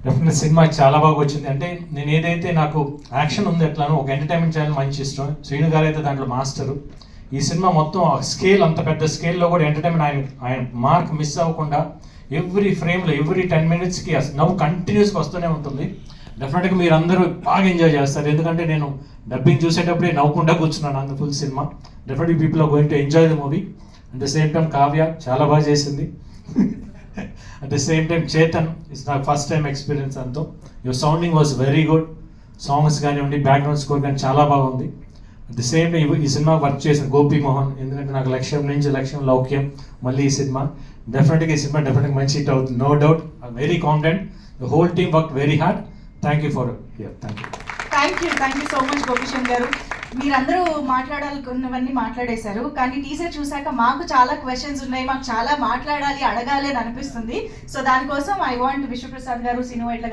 Definite cinema చాలా బాగా వచ్చింది. అంటే నేను ఏదైతే నాకు యాక్షన్ ఉంది ఎట్లానో ఒక ఎంటర్టైన్మెంట్ ఛానల్ మంచి ఇష్టం. శ్రీను గారు అయితే దాంట్లో మాస్టరు. ఈ సినిమా మొత్తం స్కేల్ అంత పెద్ద స్కేల్లో కూడా ఎంటర్టైన్మెంట్ ఆయన మార్క్ మిస్ అవ్వకుండా ఎవ్రీ ఫ్రేమ్లో ఎవ్రీ 10 minutesకి నవ్వు కంటిన్యూస్గా వస్తూనే ఉంటుంది. డెఫినెట్గా మీరు అందరూ బాగా ఎంజాయ్ చేస్తారు. ఎందుకంటే నేను డబ్బింగ్ చూసేటప్పుడే నవ్వుకుండా కూర్చున్నాను అంత full cinema. Definitely people are going to enjoy the movie. At the same time Kavya చాలా బాగా చేసింది. At the same time Chetan it's నా ఫస్ట్ టైం ఎక్స్పీరియన్స్ అంతా. Your sounding was very good. Songs కానివ్వండి, బ్యాక్గ్రౌండ్ స్కోర్ కానీ చాలా బాగుంది. అట్ ది సేమ్ టైం ఈ సినిమా వర్క్ చేసిన గోపి మోహన్, ఎందుకంటే నాకు లక్ష్యం నుంచి లక్ష్యం లౌక్యం మళ్ళీ ఈ సినిమా. డెఫినెట్గా ఈ సినిమా డెఫినెట్గా మంచి హిట్ అవుతుంది, no doubt. Very confident. The whole team work very hard. Thank you for here. Thank you so much Gopichand garu. మీరందరూ మాట్లాడాలనుకున్నవన్నీ మాట్లాడేశారు, కానీ టీజర్ చూసాక మాకు చాలా క్వశ్చన్స్ ఉన్నాయి, మాకు చాలా మాట్లాడాలి, అడగాలి అని అనిపిస్తుంది. సో దానికోసం ఐ వాంట్ విశ్వప్రసాద్ గారు, శ్రీను వైట్ల గారు